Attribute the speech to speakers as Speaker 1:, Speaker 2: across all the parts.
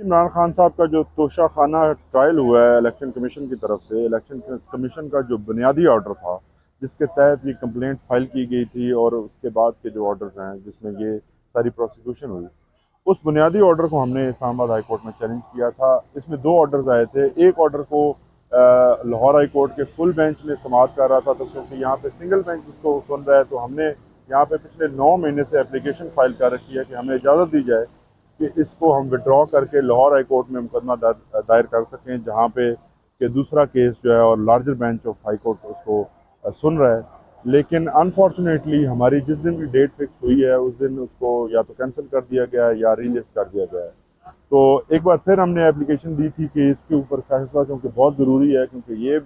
Speaker 1: इमरान खान साहब का जो तोशा खाना ट्रायल हुआ है इलेक्शन कमीशन की तरफ से, इलेक्शन कमीशन का जो बुनियादी ऑर्डर था जिसके तहत ये कंप्लेंट फाइल की गई थी और उसके बाद के जो ऑर्डर्स हैं जिसमें ये सारी प्रोसिक्यूशन हुई, उस बुनियादी ऑर्डर को हमने इस्लामाबाद हाई कोर्ट में चैलेंज किया था। इसमें दो ऑर्डर्स आए थे। एक ऑर्डर को लाहौर हाई कोर्ट के फुल बेंच ने समाअत कर रहा था, तो क्योंकि यहाँ पे सिंगल बेंच उसको सुन रहा है तो हमने यहाँ पे पिछले 9 महीने से एप्लीकेशन फाइल कर रखी है कि हमें इजाज़त दी जाए कि इसको हम विड्रॉ करके लाहौर हाई कोर्ट में मुकदमा दायर कर सकें, जहाँ पे कि दूसरा केस जो है और larger bench of high court उसको सुन रहा है। लेकिन अनफॉर्चुनेटली हमारी जिस दिन की डेट फिक्स हुई है उस दिन उसको या तो कैंसिल कर दिया गया है या रीलिस्ट कर दिया गया है। तो एक बार फिर हमने एप्लीकेशन दी थी कि इसके ऊपर फैसला, क्योंकि बहुत ज़रूरी है, क्योंकि ये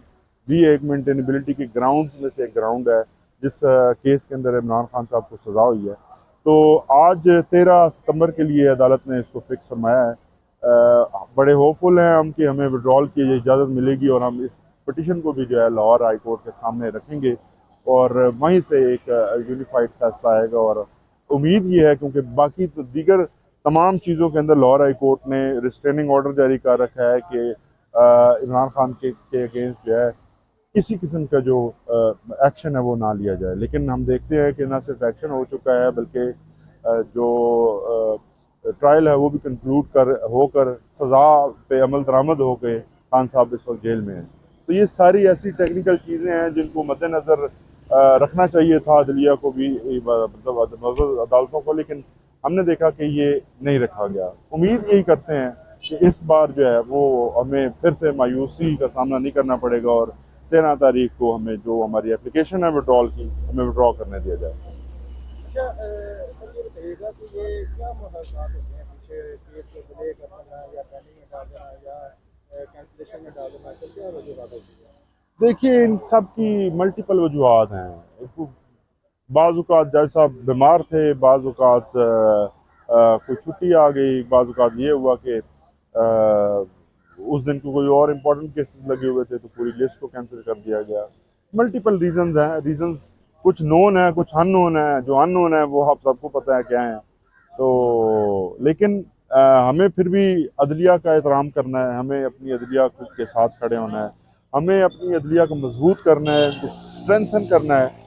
Speaker 1: भी एक मेंटेनेबिलिटी के ग्राउंड्स में से एक ग्राउंड है जिस केस के अंदर इमरान खान साहब को सज़ा हुई है। तो आज 13 सितंबर के लिए अदालत ने इसको फिक्स फरमाया है। बड़े होपफुल हैं हम कि हमें विड्रॉल की इजाज़त मिलेगी और हम इस पटिशन को भी जो है लाहौर हाई कोर्ट के सामने रखेंगे और वहीं से एक यूनिफाइड फैसला आएगा। और उम्मीद ये है, क्योंकि बाकी तो दीगर तमाम चीज़ों के अंदर लाहौर हाई कोर्ट ने रिस्ट्रेनिंग ऑर्डर जारी कर रखा है कि इमरान खान के अगेंस्ट जो है किसी किस्म का जो एक्शन है वो ना लिया जाए। लेकिन हम देखते हैं कि ना सिर्फ एक्शन हो चुका है बल्कि जो ट्रायल है वो भी कंक्लूड कर होकर सज़ा पे अमल दरामद हो गए। खान साहब इस वक्त जेल में हैं। तो ये सारी ऐसी टेक्निकल चीज़ें हैं जिनको मद्देनज़र रखना चाहिए था अदलिया को भी, मतलब अदालतों को, लेकिन हमने देखा कि ये नहीं रखा गया। उम्मीद यही करते हैं कि इस बार जो है वो हमें फिर से मायूसी का सामना नहीं करना पड़ेगा और 13 तारीख को हमें जो हमारी एप्लीकेशन है विड्रॉल की, हमें विड्रॉ करने दिया जाए।
Speaker 2: अच्छा, सर ये बताइएगा कि ये क्या मुहलसात होते हैं पीछे केस को डिले कर देना या पेंडिंग में डाल देना या कैंसिलेशन में डाल देना, तो क्या वजूहत होती है?
Speaker 1: देखिए, इन सब की मल्टीपल वजूहत हैं। बाज़ जज साहब बीमार थे, बाज़ कोई छुट्टी आ गई, बाज़ ये हुआ कि उस दिन को कोई और इम्पोर्टेंट केसेस लगे हुए थे तो पूरी लिस्ट को कैंसिल कर दिया गया। मल्टीपल रीजंस हैं। रीजंस कुछ नोन है, कुछ अननोन है। जो अननोन है वो आप सबको पता है क्या है। तो लेकिन हमें फिर भी अदलिया का एहतराम करना है, हमें अपनी अदलिया के साथ खड़े होना है, हमें अपनी अदलिया को मजबूत करना है, उनको स्ट्रेंथन करना है।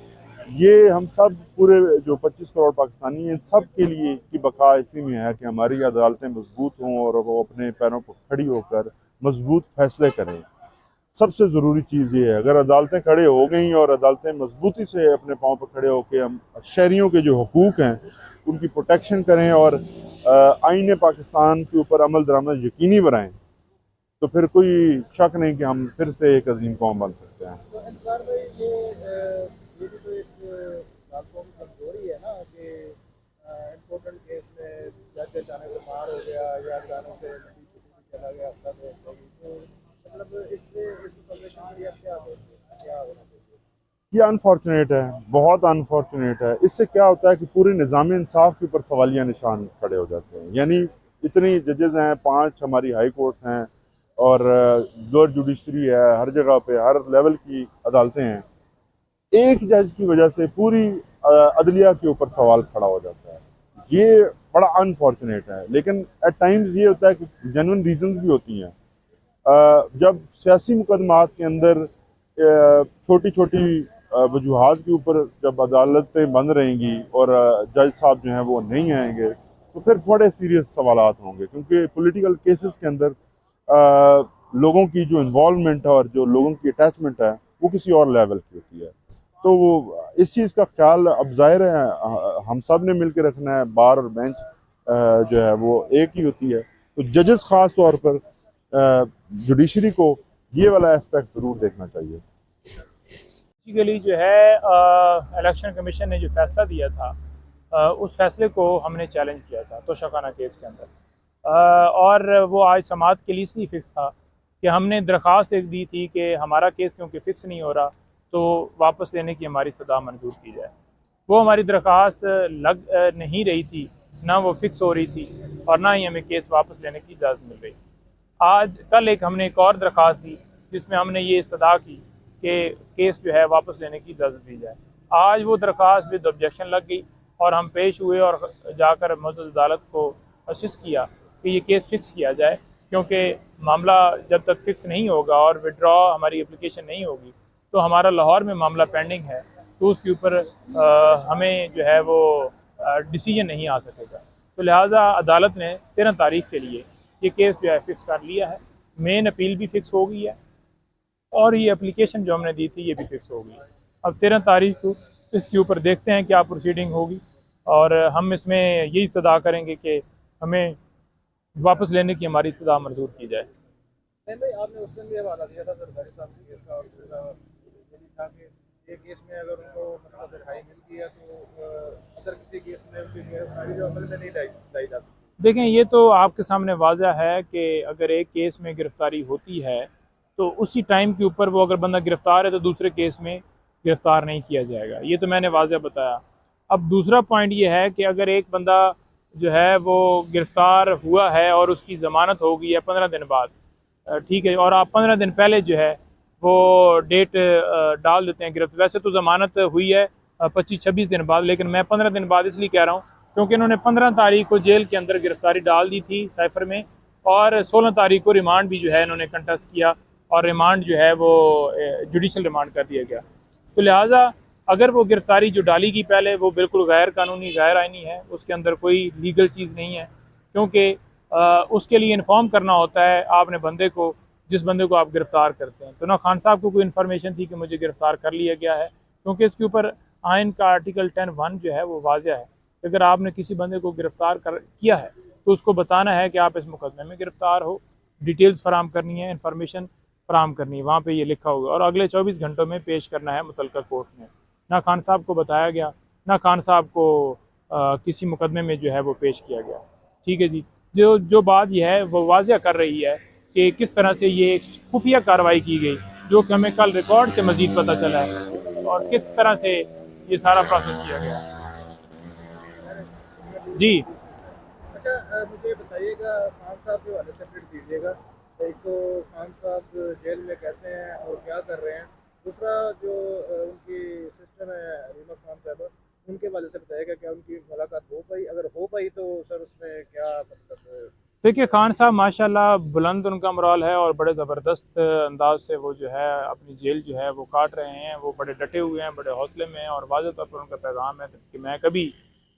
Speaker 1: ये हम सब पूरे जो 25 करोड़ पाकिस्तानी हैं, इन सब के लिए की बका इसी में है कि हमारी अदालतें मजबूत हों और वो अपने पैरों पर खड़ी होकर मजबूत फैसले करें। सबसे ज़रूरी चीज़ ये है, अगर अदालतें खड़े हो गई और अदालतें मजबूती से अपने पाँव पर खड़े होकर हम शहरियों के जो हकूक़ हैं उनकी प्रोटेक्शन करें और आईन पाकिस्तान के ऊपर अमल दरामद यकीनी बनाएं, तो फिर कोई शक नहीं कि हम फिर से एक अजीम कौम बन सकते हैं।
Speaker 2: तो इंतजार भाई, ये भी तो एक प्लेटफॉर्म की कमजोरी है ना कि इम्पोर्टेंट केस में जज अचानक बीमार हो गया या अचानक से लंबी छुट्टी भी चला गया, हफ्ता दो हफ्ते की, तो मतलब इसमें इस सबमिशन के लिए अब क्या होना चाहिए?
Speaker 1: ये अनफॉर्चुनेट है, बहुत अनफॉर्चुनेट है। इससे क्या होता है कि पूरे निज़ाम इंसाफ के ऊपर सवालिया निशान खड़े हो जाते हैं। यानी इतनी जजेस हैं, 5 हमारी हाई कोर्ट्स हैं और लोअर जुडिशरी है, हर जगह पे हर लेवल की अदालतें हैं। एक जज की वजह से पूरी अदलिया के ऊपर सवाल खड़ा हो जाता है। ये बड़ा अनफॉर्चुनेट है। लेकिन एट टाइम्स ये होता है कि जेन्युइन रीजंस भी होती हैं। जब सियासी मुकदमात के अंदर छोटी छोटी वजूहात के ऊपर जब अदालतें बंद रहेंगी और जज साहब जो हैं वो नहीं आएंगे, तो फिर बड़े सीरियस सवालात होंगे, क्योंकि पॉलिटिकल केसेस के अंदर लोगों की जो इन्वॉल्वमेंट है और जो लोगों की अटैचमेंट है वो किसी और लेवल की होती है। तो वो इस चीज़ का ख्याल अब ज़ाहिर है हम सब ने मिल के रखना है। बार और बेंच जो है वो एक ही होती है। तो जजेस ख़ास तौर पर जुडिशरी को ये वाला एस्पेक्ट ज़रूर देखना चाहिए।
Speaker 3: बेसिकली जो है इलेक्शन कमीशन ने जो फैसला दिया था, उस फैसले को हमने चैलेंज किया था तोशाखाना केस के अंदर। और वो आज समाअत के लिए इसलिए फ़िक्स था कि हमने दरख्वास्त एक दी थी कि हमारा केस क्योंकि फ़िक्स नहीं हो रहा तो वापस लेने की हमारी सदा मंजूर की जाए। वो हमारी दरख्वास्त लग नहीं रही थी, ना वो फ़िक्स हो रही थी और ना ही हमें केस वापस लेने की इजाज़त मिल रही। आज कल हमने एक और दरख्वास्त दी जिसमें हमने ये इस्तदा की कि केस जो है वापस लेने की इजाज़त दी जाए। आज वो दरख्वास्त विद ऑब्जेक्शन लग गई और हम पेश हुए और जाकर मौजूद अदालत को असिस्ट किया कि ये केस फ़िक्स किया जाए, क्योंकि मामला जब तक फ़िक्स नहीं होगा और विड्रॉ हमारी एप्लीकेशन नहीं होगी तो हमारा लाहौर में मामला पेंडिंग है, तो उसके ऊपर हमें जो है वो डिसीजन नहीं आ सकेगा। तो लिहाजा अदालत ने 13 तारीख के लिए ये केस जो है फ़िक्स कर लिया है। मेन अपील भी फ़िक्स हो गई है और ये एप्लीकेशन जो हमने दी थी ये भी फ़िक्स हो गई। अब 13 तारीख को इसके ऊपर देखते हैं क्या प्रोसीडिंग होगी, और हम इसमें यही इस्तदा करेंगे कि हमें वापस लेने की हमारी सज़ा मंजूर की जाए।
Speaker 2: नहीं भाई, आपने उस दिन भी हवाला दिया था जरदारी साहब के केस का, और ये भी था कि ये केस में अगर उनको मतलब रिहाई मिलती है तो अदर किसी केस में उनकी गिरफ्तारी जो अमल में नहीं लाई जा सकती।
Speaker 3: देखें, ये तो आपके सामने वाज़ह है कि अगर एक केस में गिरफ़्तारी होती है तो उसी टाइम के ऊपर वो अगर बंदा गिरफ़्तार है तो दूसरे केस में गिरफ़्तार नहीं किया जाएगा, ये तो मैंने वाज़ह बताया। अब दूसरा पॉइंट ये है कि अगर एक बंदा जो है वो गिरफ़्तार हुआ है और उसकी ज़मानत हो गई है 15 दिन बाद, ठीक है, और आप 15 दिन पहले जो है वो डेट डाल देते हैं गिरफ्त, वैसे तो ज़मानत हुई है 25-26 दिन बाद, लेकिन मैं 15 दिन बाद इसलिए कह रहा हूँ क्योंकि इन्होंने 15 तारीख को जेल के अंदर गिरफ्तारी डाल दी थी साइफर में, और 16 तारीख को रिमांड भी जो है इन्होंने कंटेस्ट किया और रिमांड जो है वो जुडिशल रिमांड कर दिया गया। तो लिहाजा अगर वो गिरफ्तारी जो डाली गई पहले वो बिल्कुल गैर कानूनी गैर आइनी है, उसके अंदर कोई लीगल चीज़ नहीं है, क्योंकि उसके लिए इन्फॉर्म करना होता है आपने बंदे को, जिस बंदे को आप गिरफ़्तार करते हैं। तो ना खान साहब को कोई इन्फॉर्मेशन थी कि मुझे गिरफ़्तार कर लिया गया है, क्योंकि इसके ऊपर आइन का आर्टिकल 10(1) जो है वो वाज़ह है कि अगर आपने किसी बंदे को गिरफ़्तार किया है तो उसको बताना है कि आप इस मुकदमे में गिरफ़्तार हो, डिटेल्स फराम करनी है, इन्फॉर्मेशन फराम करनी है, वहाँ पर ये लिखा होगा, और अगले 24 घंटों में पेश करना है मुतल्लिका कोर्ट में। ना खान साहब को बताया गया, ना खान साहब को किसी मुकदमे में जो है वो पेश किया गया। ठीक है जी, जो बात यह है वो वाज़ह कर रही है कि किस तरह से ये एक खुफिया कार्रवाई की गई, जो कि हमें कल रिकॉर्ड से मज़ीद पता चला है, और किस तरह से ये सारा प्रोसेस किया गया। जी।
Speaker 2: अच्छा, मुझे बताइएगा खान साहब के हवाले से अपडेट दीजिएगा। एक तो खान साहब जेल में कैसे हैं और क्या कर रहे हैं, दूसरा जो उनकी सिस्टर है रीमा खान साहब, उनके हवाले से बताइएगा क्या उनकी मुलाकात हो पाई, अगर हो पाई तो सर उसमें क्या मतलब।
Speaker 3: देखिए, खान साहब माशाल्लाह बुलंद उनका मोराल है और बड़े ज़बरदस्त अंदाज से वो जो है अपनी जेल जो है वो काट रहे हैं, वो बड़े डटे हुए हैं, बड़े हौसले में हैं, और वाज़ेह तौर पर उनका पैगाम है कि मैं कभी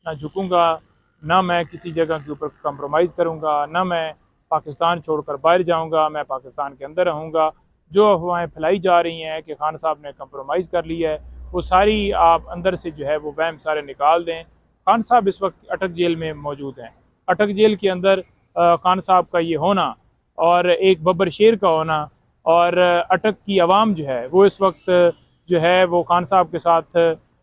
Speaker 3: ना झुकूँगा, ना मैं किसी जगह के ऊपर कंप्रोमाइज़ करूँगा, ना मैं पाकिस्तान छोड़कर बाहर जाऊँगा, मैं पाकिस्तान के अंदर रहूँगा। जो अफवाहें फैलाई जा रही हैं कि खान साहब ने कंप्रोमाइज़ कर लिया है, वो सारी आप अंदर से जो है वो वहम सारे निकाल दें। खान साहब इस वक्त अटक जेल में मौजूद हैं। अटक जेल के अंदर खान साहब का ये होना और एक बब्बर शेर का होना, और अटक की आवाम जो है वो इस वक्त जो है वो खान साहब के साथ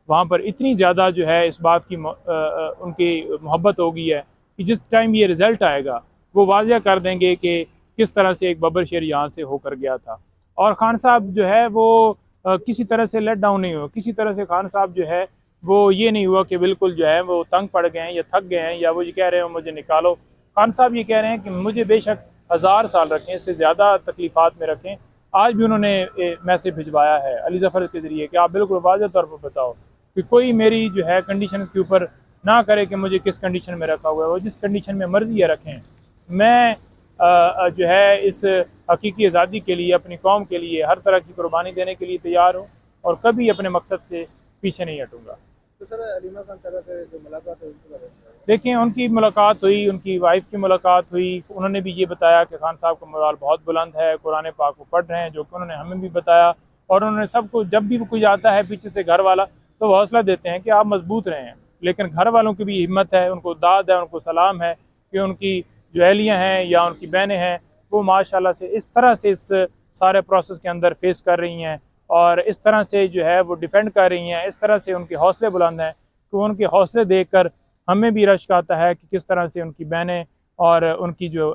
Speaker 3: वहाँ पर इतनी ज़्यादा जो है इस बात की उनकी मोहब्बत हो गई है कि जिस टाइम ये रिज़ल्ट आएगा वो वाज़ह कर देंगे कि किस तरह से एक बब्बर शेर यहाँ से होकर गया था। और ख़ान साहब जो है वो किसी तरह से लेट डाउन नहीं हुआ, किसी तरह से खान साहब जो है वो ये नहीं हुआ कि बिल्कुल जो है वो तंग पड़ गए हैं या थक गए हैं या वो ये कह रहे हो मुझे निकालो। खान साहब ये कह रहे हैं कि मुझे बेशक 1000 साल रखें, इससे ज़्यादा तकलीफ़ात में रखें। आज भी उन्होंने मैसेज भिजवाया है अली ज़फ़र के ज़रिए कि आप बिल्कुल वाज़ेह तौर पर बताओ कि कोई मेरी जो है कंडीशन के ऊपर ना करे कि मुझे किस कंडीशन में रखा हुआ है, वो जिस कंडीशन में मर्ज़ी है रखें। मैं जो है इस हकीकी आज़ादी के लिए, अपनी कौम के लिए हर तरह की कुर्बानी देने के लिए तैयार हूँ और कभी अपने मकसद से पीछे नहीं हटूँगा।
Speaker 2: तो सर रीमा खान साहब से जो मुलाकात है उनके बारे में
Speaker 3: देखिए, उनकी मुलाकात हुई, उनकी वाइफ की मुलाकात हुई, उन्होंने भी ये बताया कि खान साहब का मोराल बहुत बुलंद है, कुरान पाक वो पढ़ रहे हैं, जो कि उन्होंने हमें भी बताया, और उन्होंने सबको, जब भी कोई आता है पीछे से घर वाला, तो वो हौसला देते हैं कि आप मजबूत रहें, लेकिन घर वालों की भी हिम्मत है, उनको दाद है, उनको सलाम है कि उनकी जो अहलियाँ हैं या उनकी बहनें हैं वो माशाल्लाह से इस तरह से इस सारे प्रोसेस के अंदर फेस कर रही हैं और इस तरह से जो है वो डिफेंड कर रही हैं, इस तरह से उनके हौसले बुलंद हैं कि उनके हौसले देख कर हमें भी रश्क आता है कि किस तरह से उनकी बहनें और उनकी जो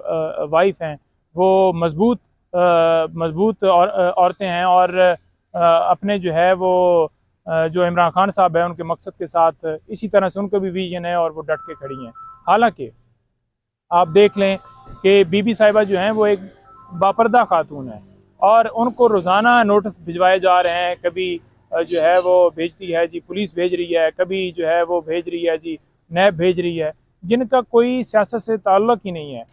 Speaker 3: वाइफ हैं वो मज़बूत औरतें हैं, और अपने जो है वो जो इमरान खान साहब है उनके मकसद के साथ इसी तरह से उनको भी विजन है और वो डट के खड़ी हैं। हालांकि आप देख लें कि बीबी साहिबा जो हैं वो एक बापर्दा खातून है और उनको रोज़ाना नोटिस भिजवाए जा रहे हैं, कभी जो है वो भेजती है जी पुलिस भेज रही है, कभी जो है वो भेज रही है जी नैब भेज रही है, जिनका कोई सियासत से ताल्लुक़ ही नहीं है।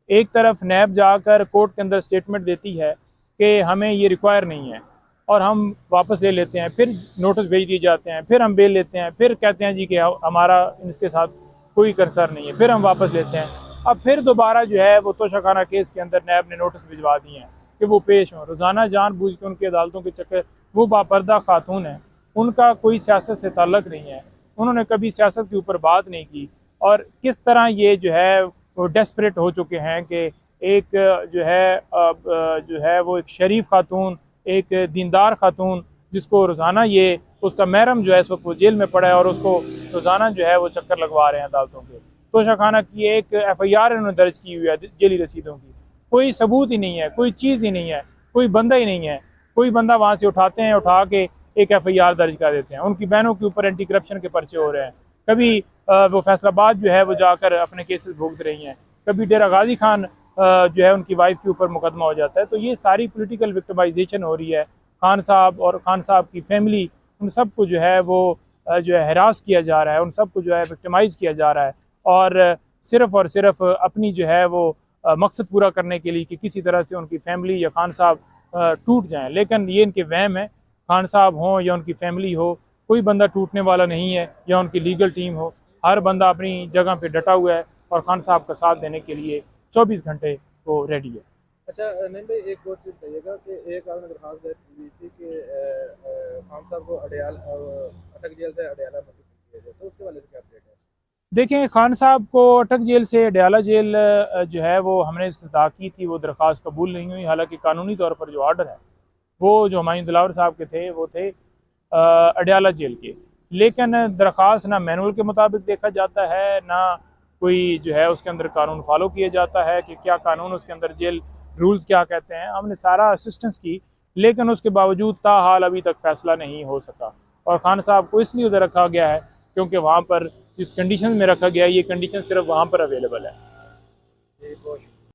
Speaker 3: एक तरफ नैब जाकर कोर्ट के अंदर स्टेटमेंट देती है कि हमें ये रिक्वायर नहीं है और हम वापस ले लेते हैं, फिर नोटिस भेज दिए जाते हैं, फिर हम बेल लेते हैं, फिर कहते हैं जी कि हमारा इसके साथ कोई कंसर्न नहीं है, फिर हम वापस लेते हैं। अब फिर दोबारा जो है वो तोशाखाना केस के अंदर नैब ने नोटिस भिजवा दिए हैं कि वो पेश हों। रोज़ाना जानबूझ के उनकी अदालतों के चक्कर, वो बापर्दा खातून है, उनका कोई सियासत से ताल्लुक़ नहीं है, उन्होंने कभी सियासत के ऊपर बात नहीं की। और किस तरह ये जो है वो डेस्परेट हो चुके हैं कि एक जो है वो एक शरीफ खातून, एक दीनदार खातून, जिसको रोज़ाना ये उसका महरम जो है इस वक्त वो जेल में पड़ा है और उसको रोज़ाना जो है वो चक्कर लगवा रहे हैं अदालतों के। तोशाखाना की एक FIR इन्होंने दर्ज की हुई है जेली रसीदों की, कोई सबूत ही नहीं है, कोई चीज़ ही नहीं है, कोई बंदा ही नहीं है। कोई बंदा वहाँ से उठाते हैं, उठा के एक FIR दर्ज कर देते हैं। उनकी बहनों के ऊपर एंटी करप्शन के पर्चे हो रहे हैं। कभी वो फैसलाबाद जो है वो जाकर अपने केसेस भुगत रही हैं, कभी डेरा गाजी खान जो है उनकी वाइफ के ऊपर मुकदमा हो जाता है। तो ये सारी पॉलिटिकल विक्टिमाइजेशन हो रही है। खान साहब और खान साहब की फैमिली, उन सबको जो है वो जो है हरास किया जा रहा है, उन सबको जो है विक्टिमाइज़ किया जा रहा है और सिर्फ अपनी जो है वो मकसद पूरा करने के लिए कि किसी तरह से उनकी फैमिली या खान साहब टूट जाएं। लेकिन ये इनके वहम है, खान साहब हों या उनकी फैमिली हो, कोई बंदा टूटने वाला नहीं है, या उनकी लीगल टीम हो। हर बंदा अपनी जगह पे डटा हुआ है और खान साहब का साथ देने के लिए 24 घंटे वो रेडी है।
Speaker 2: अच्छा नहीं भाई, एक और चीज़ कहिएगा कि एक आपने दरखास्त दर्ज की हुई थी कि खान साहब को अटक जेल से अडयाला मंतकिल किया जाए, तो उसके वाले से क्या अपडेट है?
Speaker 3: देखें, खान साहब को अटक जेल से अडयाला जेल जो है वो हमने इस्तदा की थी, वो दरख्वास्त कबूल नहीं हुई। हालांकि कानूनी तौर पर जो ऑर्डर है वो जो हुमायूं दिलावर साहब के थे वो थे अडयाला जेल के, लेकिन दरख्वास्त ना मैनुअल के मुताबिक देखा जाता है, ना कोई जो है उसके अंदर कानून फॉलो किया जाता है कि क्या कानून उसके अंदर जेल रूल्स क्या कहते हैं। हमने सारा असिस्टेंस की, लेकिन उसके बावजूद ताहाल अभी तक फ़ैसला नहीं हो सका। और खान साहब को इसलिए उधर रखा गया है क्योंकि वहाँ पर जिस कंडीशन में रखा गया है, ये कंडीशन सिर्फ वहाँ पर अवेलेबल है।